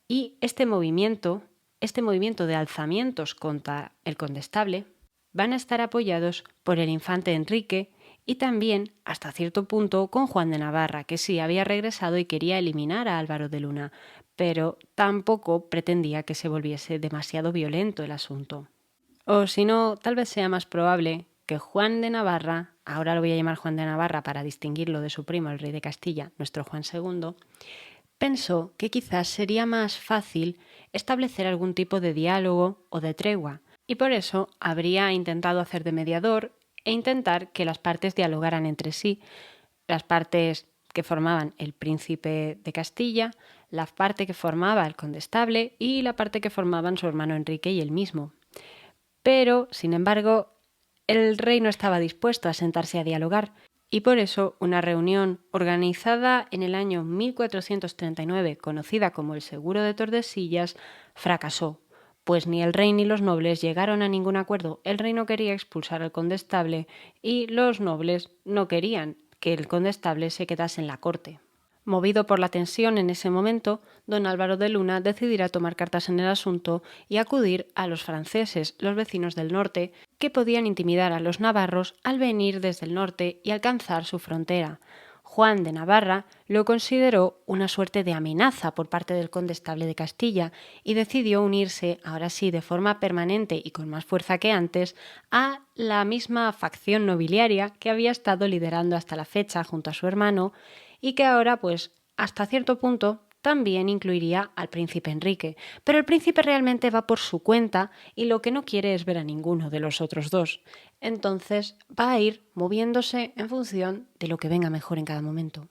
Y este movimiento de alzamientos contra el condestable, van a estar apoyados por el infante Enrique y también, hasta cierto punto, con Juan de Navarra, que sí había regresado y quería eliminar a Álvaro de Luna, pero tampoco pretendía que se volviese demasiado violento el asunto. O si no, tal vez sea más probable que Juan de Navarra, ahora lo voy a llamar Juan de Navarra para distinguirlo de su primo, el rey de Castilla, nuestro Juan II, pensó que quizás sería más fácil establecer algún tipo de diálogo o de tregua, y por eso habría intentado hacer de mediador e intentar que las partes dialogaran entre sí, las partes que formaban el príncipe de Castilla, la parte que formaba el condestable y la parte que formaban su hermano Enrique y él mismo. Pero, sin embargo, el rey no estaba dispuesto a sentarse a dialogar y por eso una reunión organizada en el año 1439, conocida como el Seguro de Tordesillas, fracasó, pues ni el rey ni los nobles llegaron a ningún acuerdo. El rey no quería expulsar al condestable y los nobles no querían que el condestable se quedase en la corte. Movido por la tensión en ese momento, don Álvaro de Luna decidirá tomar cartas en el asunto y acudir a los franceses, los vecinos del norte, que podían intimidar a los navarros al venir desde el norte y alcanzar su frontera. Juan de Navarra lo consideró una suerte de amenaza por parte del condestable de Castilla y decidió unirse, ahora sí de forma permanente y con más fuerza que antes, a la misma facción nobiliaria que había estado liderando hasta la fecha junto a su hermano y que ahora, pues, hasta cierto punto, también incluiría al príncipe Enrique. Pero el príncipe realmente va por su cuenta y lo que no quiere es ver a ninguno de los otros dos. Entonces va a ir moviéndose en función de lo que venga mejor en cada momento.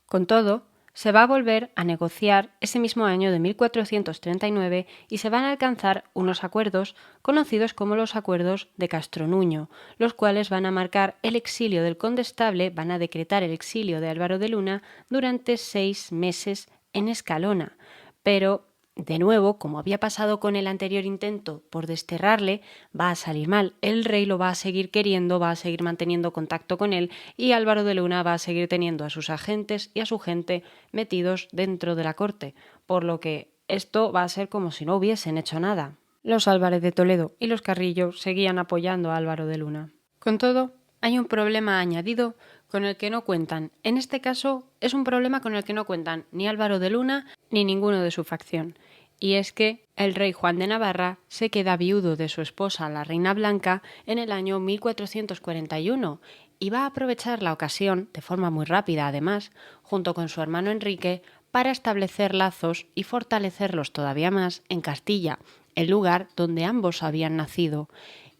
Con todo, se va a volver a negociar ese mismo año de 1439 y se van a alcanzar unos acuerdos conocidos como los acuerdos de Castronuño, los cuales van a marcar el exilio del condestable, van a decretar el exilio de Álvaro de Luna durante 6 meses en Escalona. Pero, de nuevo, como había pasado con el anterior intento por desterrarle, va a salir mal. El rey lo va a seguir queriendo, va a seguir manteniendo contacto con él y Álvaro de Luna va a seguir teniendo a sus agentes y a su gente metidos dentro de la corte, por lo que esto va a ser como si no hubiesen hecho nada. Los Álvarez de Toledo y los Carrillo seguían apoyando a Álvaro de Luna. Con todo, hay un problema añadido con el que no cuentan. En este caso, es un problema con el que no cuentan ni Álvaro de Luna ni ninguno de su facción. Y es que el rey Juan de Navarra se queda viudo de su esposa, la Reina Blanca, en el año 1441 y va a aprovechar la ocasión, de forma muy rápida además, junto con su hermano Enrique, para establecer lazos y fortalecerlos todavía más en Castilla, el lugar donde ambos habían nacido.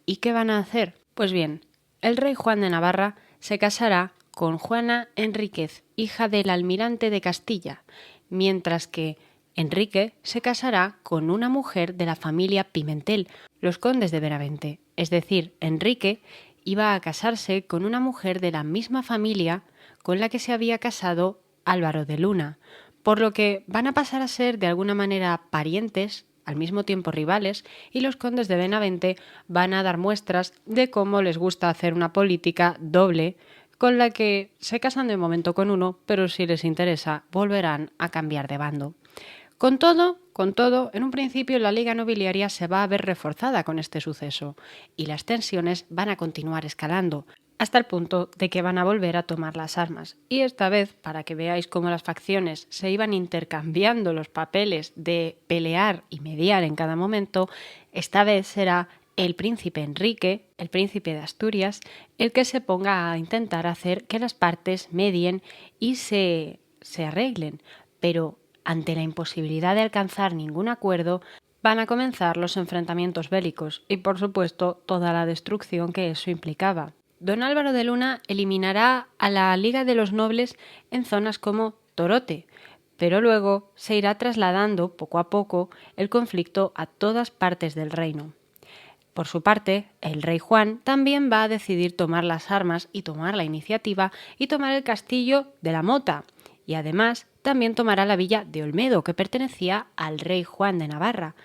¿Y qué van a hacer? Pues bien, el rey Juan de Navarra se casará con Juana Enríquez, hija del almirante de Castilla, mientras que Enrique se casará con una mujer de la familia Pimentel, los condes de Benavente. Es decir, Enrique iba a casarse con una mujer de la misma familia con la que se había casado Álvaro de Luna, por lo que van a pasar a ser de alguna manera parientes, al mismo tiempo rivales, y los condes de Benavente van a dar muestras de cómo les gusta hacer una política doble con la que se casan de momento con uno, pero si les interesa volverán a cambiar de bando. Con todo, en un principio la liga nobiliaria se va a ver reforzada con este suceso y las tensiones van a continuar escalando, hasta el punto de que van a volver a tomar las armas. Y esta vez, para que veáis cómo las facciones se iban intercambiando los papeles de pelear y mediar en cada momento, esta vez será el príncipe Enrique, el príncipe de Asturias, el que se ponga a intentar hacer que las partes medien y se arreglen. Pero ante la imposibilidad de alcanzar ningún acuerdo, van a comenzar los enfrentamientos bélicos y, por supuesto, toda la destrucción que eso implicaba. Don Álvaro de Luna eliminará a la Liga de los Nobles en zonas como Torote, pero luego se irá trasladando poco a poco el conflicto a todas partes del reino. Por su parte, el rey Juan también va a decidir tomar las armas y tomar la iniciativa y tomar el castillo de la Mota, y además también tomará la villa de Olmedo, que pertenecía al rey Juan de Navarra,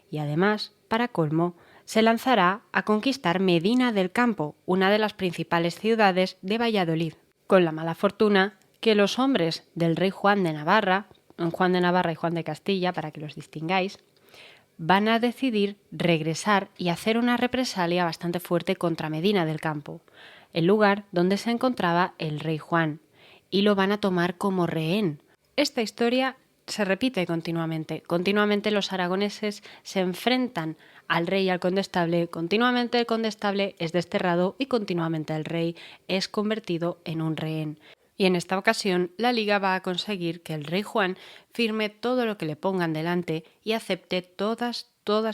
y además, para colmo, se lanzará a conquistar Medina del Campo, una de las principales ciudades de Valladolid, con la mala fortuna que los hombres del rey Juan de Navarra y Juan de Castilla, para que los distingáis, van a decidir regresar y hacer una represalia bastante fuerte contra Medina del Campo, el lugar donde se encontraba el rey Juan, y lo van a tomar como rehén. Esta historia se repite continuamente. Continuamente los aragoneses se enfrentan al rey y al condestable, continuamente el condestable es desterrado y continuamente el rey es convertido en un rehén. Y en esta ocasión la Liga va a conseguir que el rey Juan firme todo lo que le pongan delante y acepte todas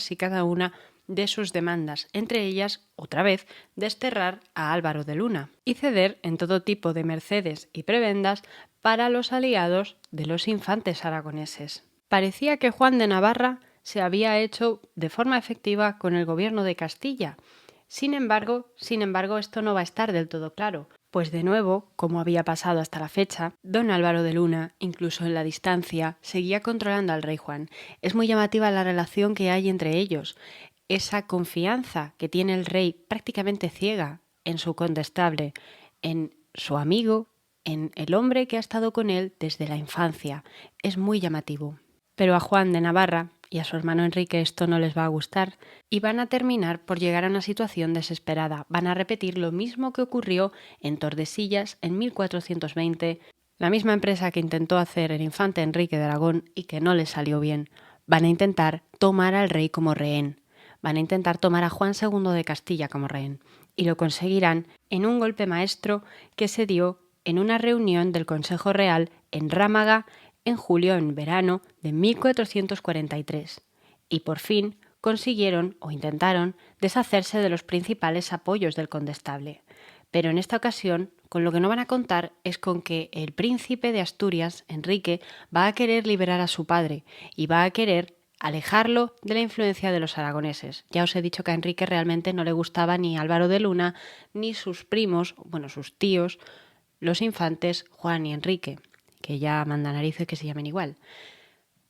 y cada una de sus demandas, entre ellas, otra vez, desterrar a Álvaro de Luna y ceder en todo tipo de mercedes y prebendas para los aliados de los infantes aragoneses. Parecía que Juan de Navarra se había hecho de forma efectiva con el gobierno de Castilla. Sin embargo, esto no va a estar del todo claro, pues de nuevo, como había pasado hasta la fecha, don Álvaro de Luna, incluso en la distancia, seguía controlando al rey Juan. Es muy llamativa la relación que hay entre ellos, esa confianza que tiene el rey prácticamente ciega en su condestable, en su amigo, en el hombre que ha estado con él desde la infancia. Es muy llamativo. Pero a Juan de Navarra y a su hermano Enrique esto no les va a gustar y van a terminar por llegar a una situación desesperada. Van a repetir lo mismo que ocurrió en Tordesillas en 1420, la misma empresa que intentó hacer el infante Enrique de Aragón y que no les salió bien. Van a intentar tomar al rey como rehén. Van a intentar tomar a Juan II de Castilla como rehén. Y lo conseguirán en un golpe maestro que se dio en una reunión del Consejo Real en Rámaga en julio, en verano de 1443, y por fin consiguieron o intentaron deshacerse de los principales apoyos del condestable. Pero en esta ocasión, con lo que no van a contar es con que el príncipe de Asturias, Enrique, va a querer liberar a su padre y va a querer alejarlo de la influencia de los aragoneses. Ya os he dicho que a Enrique realmente no le gustaba ni Álvaro de Luna, ni sus primos, sus tíos, los infantes Juan y Enrique, que ya manda narices que se llamen igual.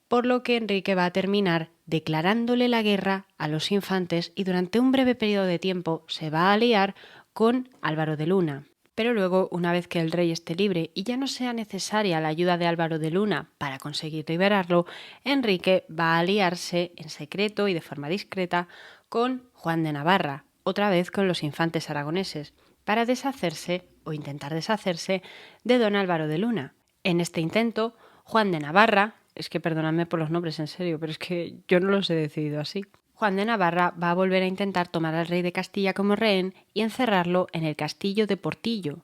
Por lo que Enrique va a terminar declarándole la guerra a los infantes y durante un breve periodo de tiempo se va a aliar con Álvaro de Luna. Pero luego, una vez que el rey esté libre y ya no sea necesaria la ayuda de Álvaro de Luna para conseguir liberarlo, Enrique va a aliarse en secreto y de forma discreta con Juan de Navarra, otra vez con los infantes aragoneses, para deshacerse o intentar deshacerse de don Álvaro de Luna. En este intento, Juan de Navarra, es que perdonadme por los nombres en serio, pero es que yo no los he decidido así. Juan de Navarra va a volver a intentar tomar al rey de Castilla como rehén y encerrarlo en el castillo de Portillo.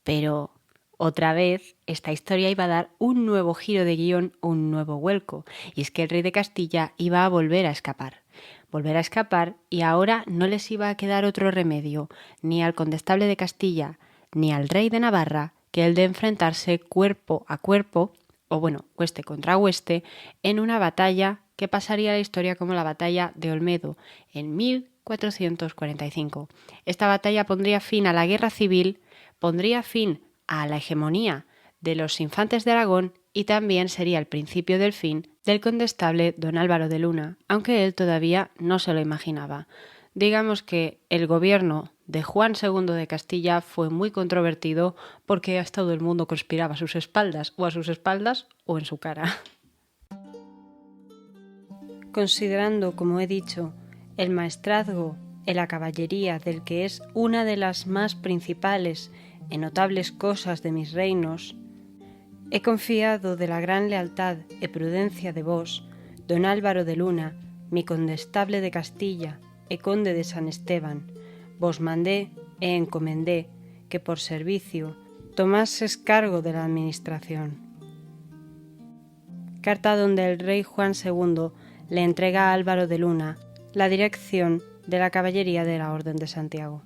Pero otra vez esta historia iba a dar un nuevo giro de guión, un nuevo vuelco, y es que el rey de Castilla iba a volver a escapar y ahora no les iba a quedar otro remedio, ni al condestable de Castilla, ni al rey de Navarra, que el de enfrentarse cuerpo a cuerpo, hueste contra hueste, en una batalla que pasaría a la historia como la batalla de Olmedo en 1445. Esta batalla pondría fin a la guerra civil, pondría fin a la hegemonía de los infantes de Aragón y también sería el principio del fin del condestable don Álvaro de Luna, aunque él todavía no se lo imaginaba. Digamos que el gobierno de Juan II de Castilla fue muy controvertido porque todo el mundo conspiraba a sus espaldas o en su cara. Considerando, como he dicho, el maestrazgo en la caballería del que es una de las más principales e notables cosas de mis reinos, he confiado de la gran lealtad e prudencia de vos, don Álvaro de Luna, mi condestable de Castilla e conde de San Esteban, vos mandé e encomendé que por servicio tomases cargo de la administración. Carta donde el rey Juan II le entrega a Álvaro de Luna la dirección de la caballería de la Orden de Santiago.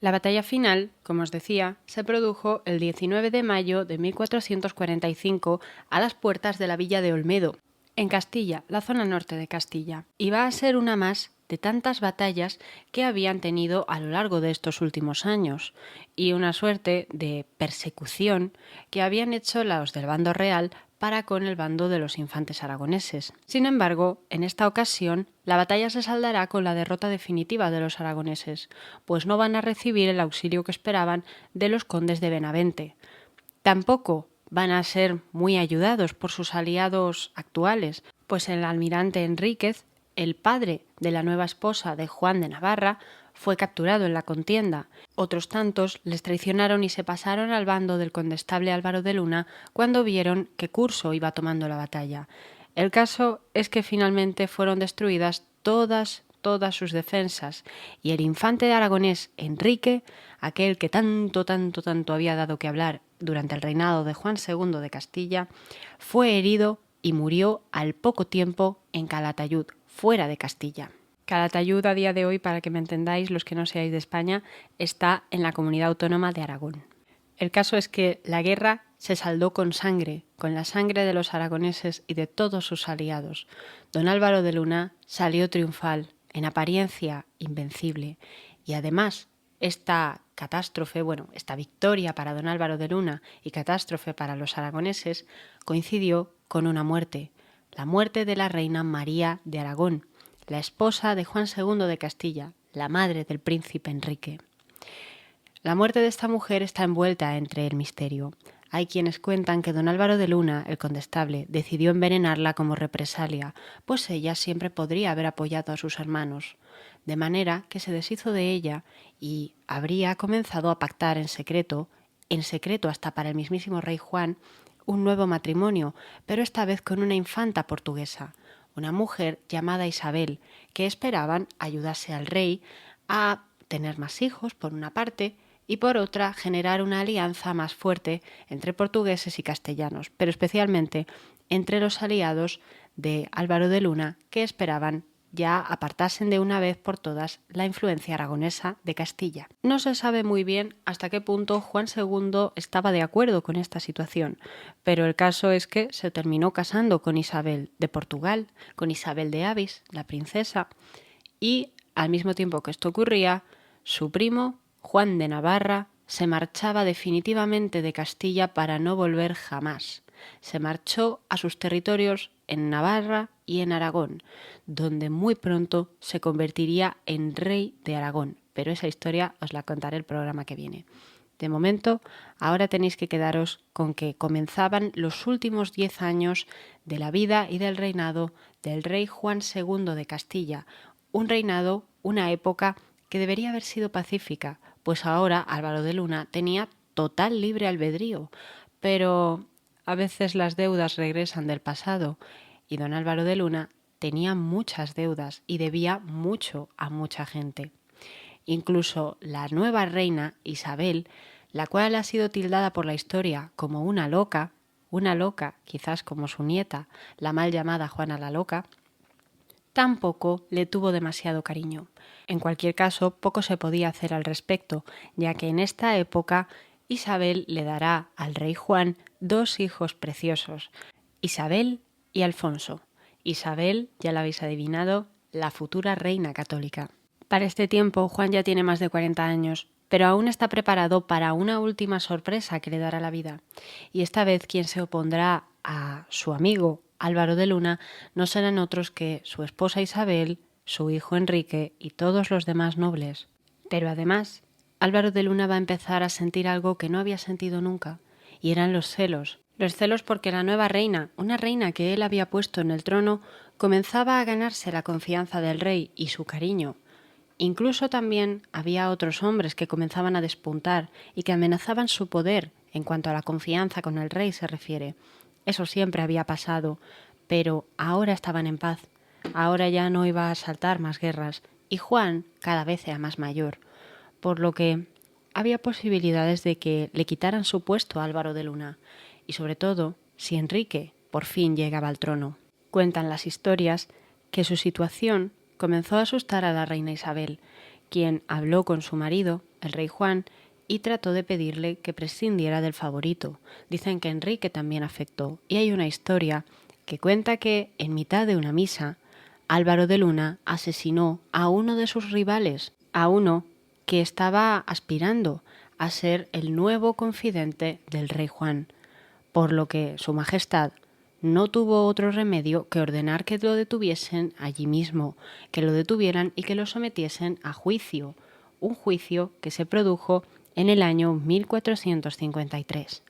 La batalla final, como os decía, se produjo el 19 de mayo de 1445 a las puertas de la villa de Olmedo, en Castilla, la zona norte de Castilla, y va a ser una más de tantas batallas que habían tenido a lo largo de estos últimos años, y una suerte de persecución que habían hecho los del bando real para con el bando de los infantes aragoneses. Sin embargo, en esta ocasión, la batalla se saldará con la derrota definitiva de los aragoneses, pues no van a recibir el auxilio que esperaban de los condes de Benavente. Tampoco van a ser muy ayudados por sus aliados actuales, pues el almirante Enríquez, el padre de la nueva esposa de Juan de Navarra, fue capturado en la contienda. Otros tantos les traicionaron y se pasaron al bando del condestable Álvaro de Luna cuando vieron que Curso iba tomando la batalla. El caso es que finalmente fueron destruidas todas sus defensas, y el infante de aragonés Enrique, aquel que tanto había dado que hablar durante el reinado de Juan II de Castilla, fue herido y murió al poco tiempo en Calatayud, fuera de Castilla. Calatayud, a día de hoy, para que me entendáis, los que no seáis de España, está en la comunidad autónoma de Aragón. El caso es que la guerra se saldó con sangre, con la sangre de los aragoneses y de todos sus aliados. Don Álvaro de Luna salió triunfal, en apariencia invencible, y además esta catástrofe, esta victoria para don Álvaro de Luna y catástrofe para los aragoneses, coincidió con una muerte, la muerte de la reina María de Aragón, la esposa de Juan II de Castilla, la madre del príncipe Enrique. La muerte de esta mujer está envuelta entre el misterio. Hay quienes cuentan que don Álvaro de Luna, el condestable, decidió envenenarla como represalia, pues ella siempre podría haber apoyado a sus hermanos, de manera que se deshizo de ella y habría comenzado a pactar en secreto hasta para el mismísimo rey Juan, un nuevo matrimonio, pero esta vez con una infanta portuguesa, una mujer llamada Isabel, que esperaban ayudase al rey a tener más hijos, por una parte, y por otra generar una alianza más fuerte entre portugueses y castellanos, pero especialmente entre los aliados de Álvaro de Luna, que esperaban ya apartasen de una vez por todas la influencia aragonesa de Castilla. No se sabe muy bien hasta qué punto Juan II estaba de acuerdo con esta situación, pero el caso es que se terminó casando con Isabel de Portugal, con Isabel de Avis, la princesa, y al mismo tiempo que esto ocurría, su primo, Juan de Navarra, se marchaba definitivamente de Castilla para no volver jamás. Se marchó a sus territorios en Navarra y en Aragón, donde muy pronto se convertiría en rey de Aragón, pero esa historia os la contaré el programa que viene. De momento, ahora tenéis que quedaros con que comenzaban los últimos 10 años de la vida y del reinado del rey Juan II de Castilla, un reinado, una época que debería haber sido pacífica, pues ahora Álvaro de Luna tenía total libre albedrío, pero a veces las deudas regresan del pasado y don Álvaro de Luna tenía muchas deudas y debía mucho a mucha gente. Incluso la nueva reina Isabel, la cual ha sido tildada por la historia como una loca, quizás como su nieta, la mal llamada Juana la Loca, tampoco le tuvo demasiado cariño. En cualquier caso, poco se podía hacer al respecto, ya que en esta época Isabel le dará al rey Juan 2 hijos preciosos, Isabel y Alfonso. Isabel, ya lo habéis adivinado, la futura reina católica. Para este tiempo, Juan ya tiene más de 40 años, pero aún está preparado para una última sorpresa que le dará la vida. Y esta vez quien se opondrá a su amigo Álvaro de Luna no serán otros que su esposa Isabel, su hijo Enrique y todos los demás nobles. Pero además, Álvaro de Luna va a empezar a sentir algo que no había sentido nunca, y eran los celos. Los celos porque la nueva reina, una reina que él había puesto en el trono, comenzaba a ganarse la confianza del rey y su cariño. Incluso también había otros hombres que comenzaban a despuntar y que amenazaban su poder en cuanto a la confianza con el rey se refiere. Eso siempre había pasado, pero ahora estaban en paz. Ahora ya no iba a saltar más guerras, y Juan cada vez era más mayor, por lo que había posibilidades de que le quitaran su puesto a Álvaro de Luna, y sobre todo si Enrique por fin llegaba al trono. Cuentan las historias que su situación comenzó a asustar a la reina Isabel, quien habló con su marido, el rey Juan, y trató de pedirle que prescindiera del favorito. Dicen que Enrique también afectó, y hay una historia que cuenta que, en mitad de una misa, Álvaro de Luna asesinó a uno de sus rivales, a uno que estaba aspirando a ser el nuevo confidente del rey Juan, por lo que Su Majestad no tuvo otro remedio que ordenar que lo detuviesen allí mismo, que lo detuvieran y que lo sometiesen a juicio, un juicio que se produjo en el año 1453.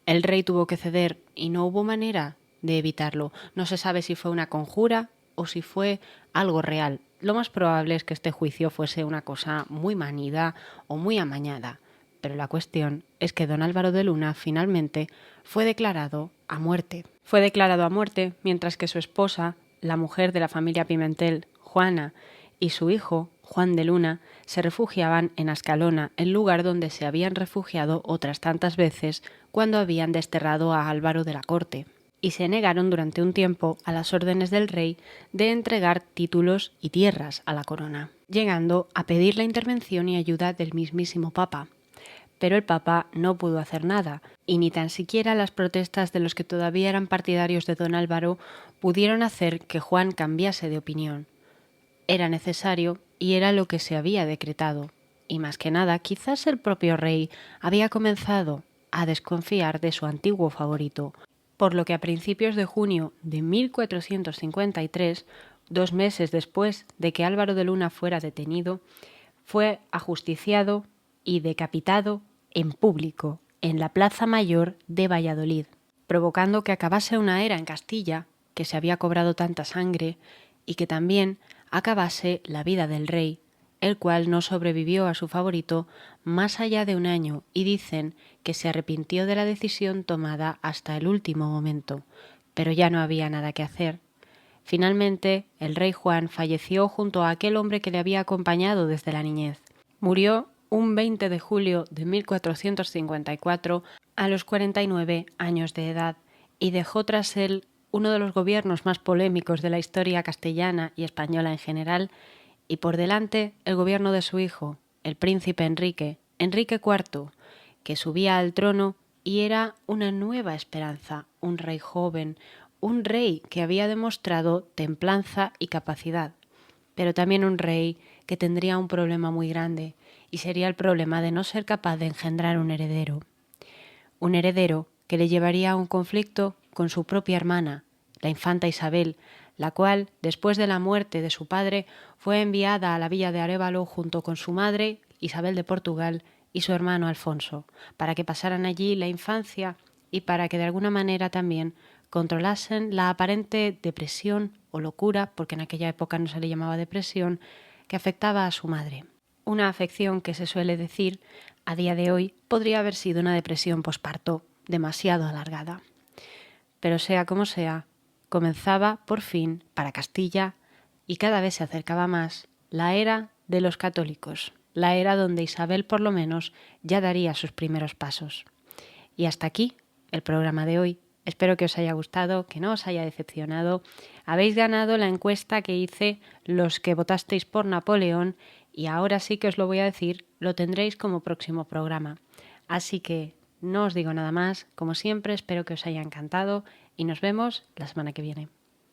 El rey tuvo que ceder y no hubo manera de evitarlo. No se sabe si fue una conjura o si fue algo real. Lo más probable es que este juicio fuese una cosa muy manida o muy amañada. Pero la cuestión es que don Álvaro de Luna finalmente fue declarado a muerte. Fue declarado a muerte mientras que su esposa, la mujer de la familia Pimentel, Juana, y su hijo, Juan de Luna, se refugiaban en Ascalona, el lugar donde se habían refugiado otras tantas veces cuando habían desterrado a Álvaro de la corte, y se negaron durante un tiempo a las órdenes del rey de entregar títulos y tierras a la corona, llegando a pedir la intervención y ayuda del mismísimo Papa. Pero el Papa no pudo hacer nada, y ni tan siquiera las protestas de los que todavía eran partidarios de don Álvaro pudieron hacer que Juan cambiase de opinión. Era necesario y era lo que se había decretado, y más que nada quizás el propio rey había comenzado a desconfiar de su antiguo favorito, por lo que a principios de junio de 1453, 2 meses después de que Álvaro de Luna fuera detenido, fue ajusticiado y decapitado en público en la Plaza Mayor de Valladolid, provocando que acabase una era en Castilla que se había cobrado tanta sangre y que también acabase la vida del rey, el cual no sobrevivió a su favorito más allá de un año y dicen que se arrepintió de la decisión tomada hasta el último momento, pero ya no había nada que hacer. Finalmente, el rey Juan falleció junto a aquel hombre que le había acompañado desde la niñez. Murió un 20 de julio de 1454 a los 49 años de edad y dejó tras él uno de los gobiernos más polémicos de la historia castellana y española en general, y por delante el gobierno de su hijo, el príncipe Enrique IV, que subía al trono y era una nueva esperanza, un rey joven, un rey que había demostrado templanza y capacidad, pero también un rey que tendría un problema muy grande, y sería el problema de no ser capaz de engendrar un heredero. Un heredero que le llevaría a un conflicto con su propia hermana, la infanta Isabel, la cual, después de la muerte de su padre, fue enviada a la villa de Arévalo junto con su madre, Isabel de Portugal, y su hermano Alfonso, para que pasaran allí la infancia y para que de alguna manera también controlasen la aparente depresión o locura, porque en aquella época no se le llamaba depresión, que afectaba a su madre. Una afección que se suele decir, a día de hoy, podría haber sido una depresión posparto demasiado alargada. Pero sea como sea, comenzaba por fin, para Castilla, y cada vez se acercaba más, la era de los católicos, la era donde Isabel por lo menos ya daría sus primeros pasos. Y hasta aquí el programa de hoy. Espero que os haya gustado, que no os haya decepcionado. Habéis ganado la encuesta que hice los que votasteis por Napoleón y ahora sí que os lo voy a decir, lo tendréis como próximo programa. Así que no os digo nada más, como siempre espero que os haya encantado y nos vemos la semana que viene.